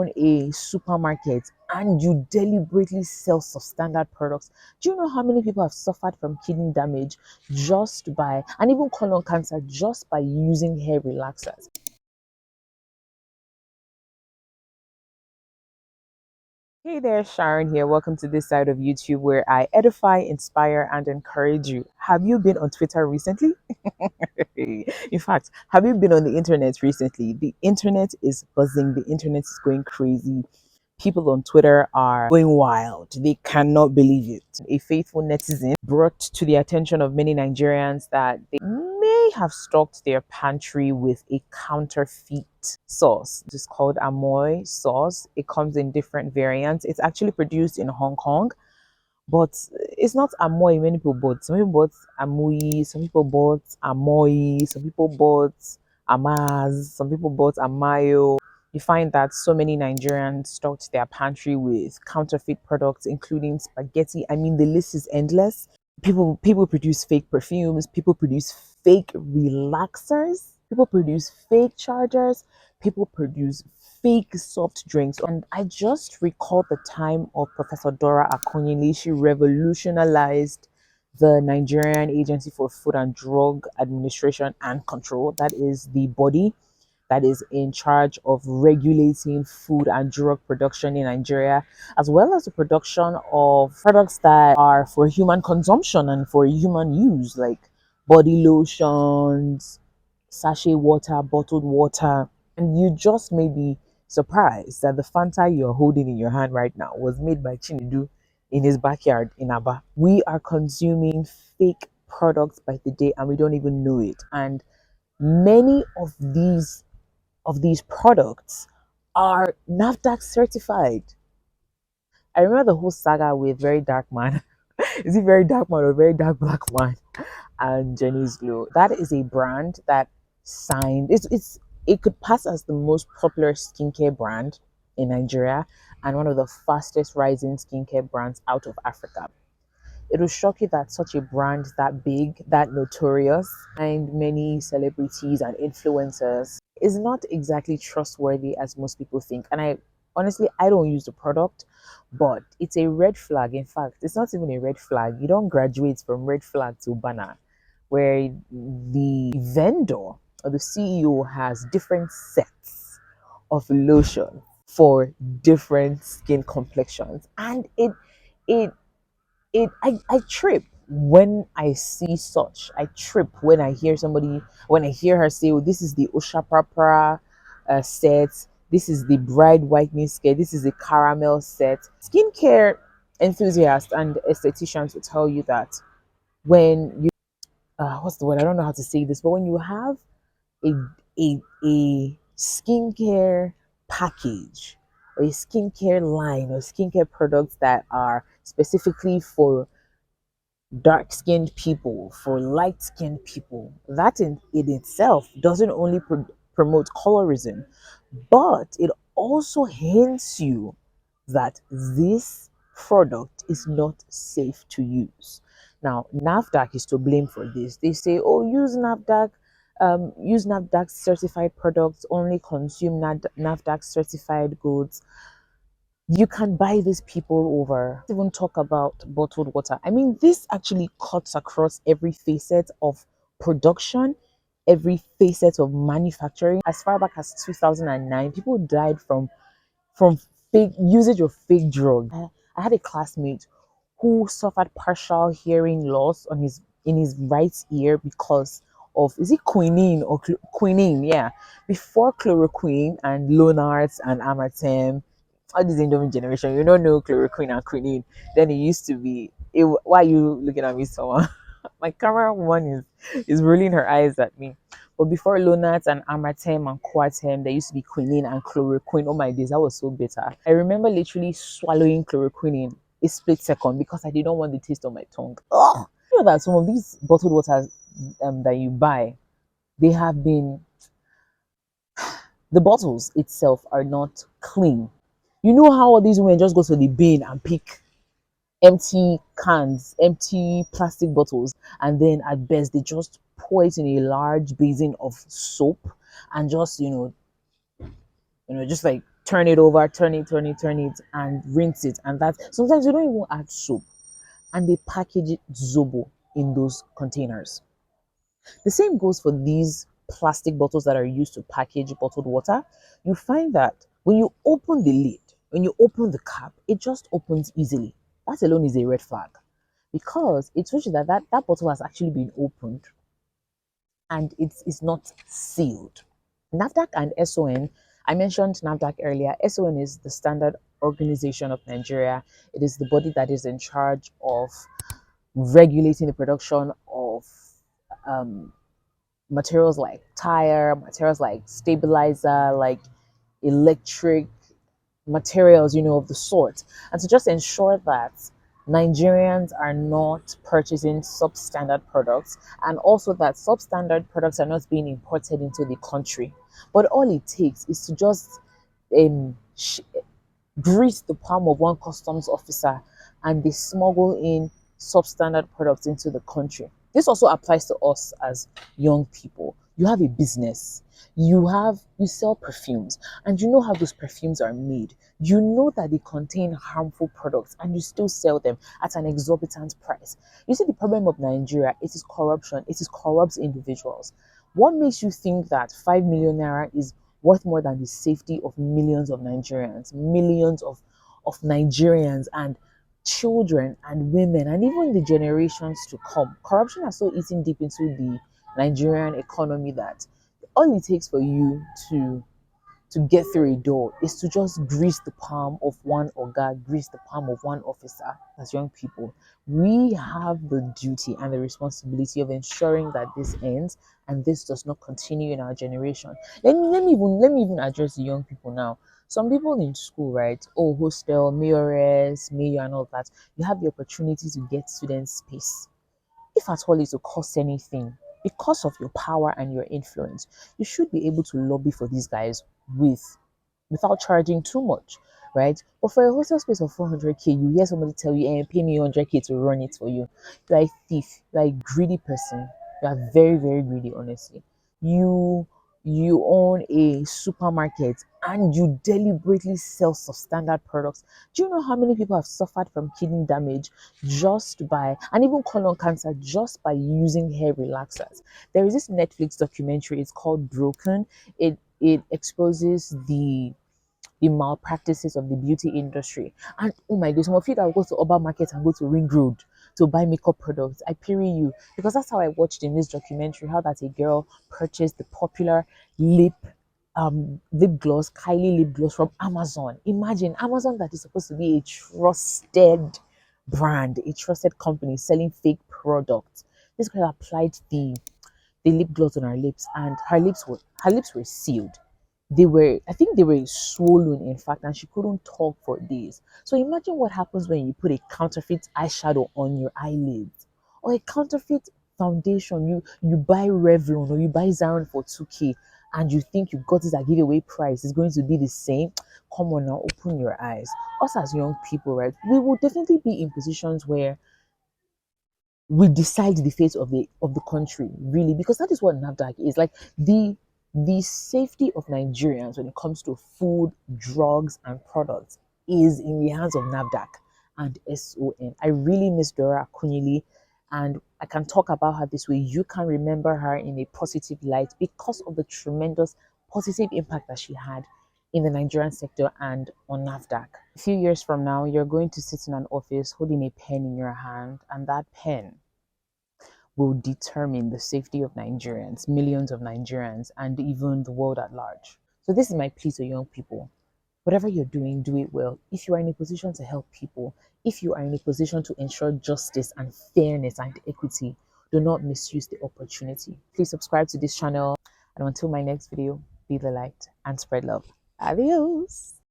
own a supermarket and you deliberately sell substandard products, do you know how many people have suffered from kidney damage just by, and even colon cancer, just by using hair relaxers? Hey there, Sharon here. Welcome to this side of YouTube where I edify, inspire, and encourage you. Have you been on Twitter recently? In fact, have you been on the internet recently? The internet is buzzing, the internet is going crazy. People on Twitter are going wild. They cannot believe it. A faithful netizen brought to the attention of many Nigerians that they may have stocked their pantry with a counterfeit sauce. It's called Amoy sauce. It comes in different variants. It's actually produced in Hong Kong, but it's not Amoy. Many people bought. Some people bought Amoy. Some people bought Amoy. Some people bought Amaz. Some people bought Amayo. You find that so many Nigerians stocked their pantry with counterfeit products, including spaghetti. I mean, the list is endless. People produce fake perfumes. People produce fake relaxers. People produce fake chargers. People produce fake soft drinks. And I just recalled the time of Professor Dora Akunyili. She revolutionized the Nigerian Agency for Food and Drug Administration and Control. That is the body that is in charge of regulating food and drug production in Nigeria, as well as the production of products that are for human consumption and for human use, like body lotions, sachet water, bottled water. And you just may be surprised that the Fanta you're holding in your hand right now was made by Chinedu in his backyard in Aba. We are consuming fake products by the day and we don't even know it. And many of these products are NAFDAC certified. I remember the whole saga with Very Dark Man. Is it Very Dark Man or Very Dark Black Man? And Jenny's Glow. That is a brand that signed. It could pass as the most popular skincare brand in Nigeria and one of the fastest rising skincare brands out of Africa. It will shock you that such a brand that big, that notorious, and many celebrities and influencers is not exactly trustworthy as most people think. And I honestly, I don't use the product, but it's a red flag. In fact, it's not even a red flag. You don't graduate from red flag to banner, where the vendor or the CEO has different sets of lotion for different skin complexions, and it I trip when I see such. I trip when I hear somebody, when I hear her say, oh, this is the Oshapapra set, this is the bride whitening set, this is the caramel set. Skincare enthusiasts and estheticians will tell you that when you, what's the word? I don't know how to say this, but when you have a, a skincare package or a skincare line or skincare products that are specifically for dark skinned people, for light skinned people, that in itself doesn't only promote colorism, but it also hints you that this product is not safe to use. Now, NAFDAC is to blame for this. They say, oh, use NAFDAC certified products, only consume NAFDAC certified goods. You can buy these people over. Let's even talk about bottled water. I mean, this actually cuts across every facet of production, every facet of manufacturing. As far back as 2009, people died from fake usage of fake drugs. I had a classmate who suffered partial hearing loss on his in his right ear because of, is it quinine or quinine? Yeah, before chloroquine and Lonarts and Amatem, all this Indomie generation, you don't know chloroquine and quinine. Then it used to be. Why are you looking at me so? My camera woman is rolling her eyes at me. But before Lonat and Amatem and Coatem, there used to be quinine and chloroquine. Oh my days, that was so bitter. I remember literally swallowing chloroquine in a split second because I didn't want the taste on my tongue. Ugh. You know that some of these bottled waters that you buy, they have been, the bottles itself are not clean. You know how all these women just go to the bin and pick empty cans, empty plastic bottles, and then at best they just pour it in a large basin of soap and just just like turn it over, turn it, and rinse it. And that sometimes you don't even add soap, and they package it zobo in those containers. The same goes for these plastic bottles that are used to package bottled water. You find that when you open the lid, when you open the cap, it just opens easily. That alone is a red flag because it shows you that that bottle has actually been opened and it's not sealed. NAFDAC and SON, I mentioned NAFDAC earlier. SON is the Standard Organization of Nigeria. It is the body that is in charge of regulating the production of um, materials like tire, materials like stabilizer, like electric materials, of the sort. And to just ensure that Nigerians are not purchasing substandard products and also that substandard products are not being imported into the country. But all it takes is to just um, grease the palm of one customs officer and they smuggle in substandard products into the country. This also applies to us as young people. You have a business, you sell perfumes, and you know how those perfumes are made. You know that they contain harmful products and you still sell them at an exorbitant price. You see, the problem of Nigeria, it is corruption, it is corrupt individuals. What makes you think that 5 million naira is worth more than the safety of millions of Nigerians, millions of Nigerians and children and women and even the generations to come? Corruption has so eaten deep into the Nigerian economy that all it takes for you to get through a door is to just grease the palm of one organ, grease the palm of one officer. As young people, we have the duty and the responsibility of ensuring that this ends and this does not continue in our generation. Let me even address the young people now. Some people in school, right? Oh, hostel, mayors, mayor, and all that. You have the opportunity to get student space if at all it will cost anything, because of your power and your influence, you should be able to lobby for these guys without charging too much, right? But for a hostel space of 400k, you hear somebody tell you, pay me 100k to run it for you. You are a thief. You are a greedy person. You are very, very greedy, honestly. You own a supermarket and you deliberately sell substandard products. Do you know how many people have suffered from kidney damage just by, and even colon cancer, just by using hair relaxers? There is this Netflix documentary, it's called Broken. It exposes the malpractices of the beauty industry. And oh my god, some of you that will go to Oba Market and go to Ring Road to buy makeup products, I pity you. Because that's how I watched in this documentary how that a girl purchased the popular lip gloss, Kylie lip gloss from Amazon. Imagine Amazon, that is supposed to be a trusted brand, a trusted company selling fake products. This girl applied the lip gloss on her lips and her lips were sealed. I think they were swollen, in fact, and she couldn't talk for days. So imagine what happens when you put a counterfeit eyeshadow on your eyelids or a counterfeit foundation. You buy Revlon or you buy Zaron for 2k and you think you got it at giveaway price. It's going to be the same. Come on now, open your eyes. Us as young people, right? We will definitely be in positions where we decide the fate of the country, really, because that is what NAFDAC is like. The safety of Nigerians when it comes to food, drugs, and products is in the hands of NAFDAC and SON. I really miss Dora Akunyili, and I can talk about her this way. You can remember her in a positive light because of the tremendous positive impact that she had in the Nigerian sector and on NAFDAC. A few years from now, you're going to sit in an office holding a pen in your hand, and that pen will determine the safety of Nigerians, millions of Nigerians, and even the world at large. So, this is my plea to young people. Whatever you're doing, do it well. If you are in a position to help people, if you are in a position to ensure justice and fairness and equity, do not misuse the opportunity. Please subscribe to this channel. And until my next video, be the light and spread love. Adios.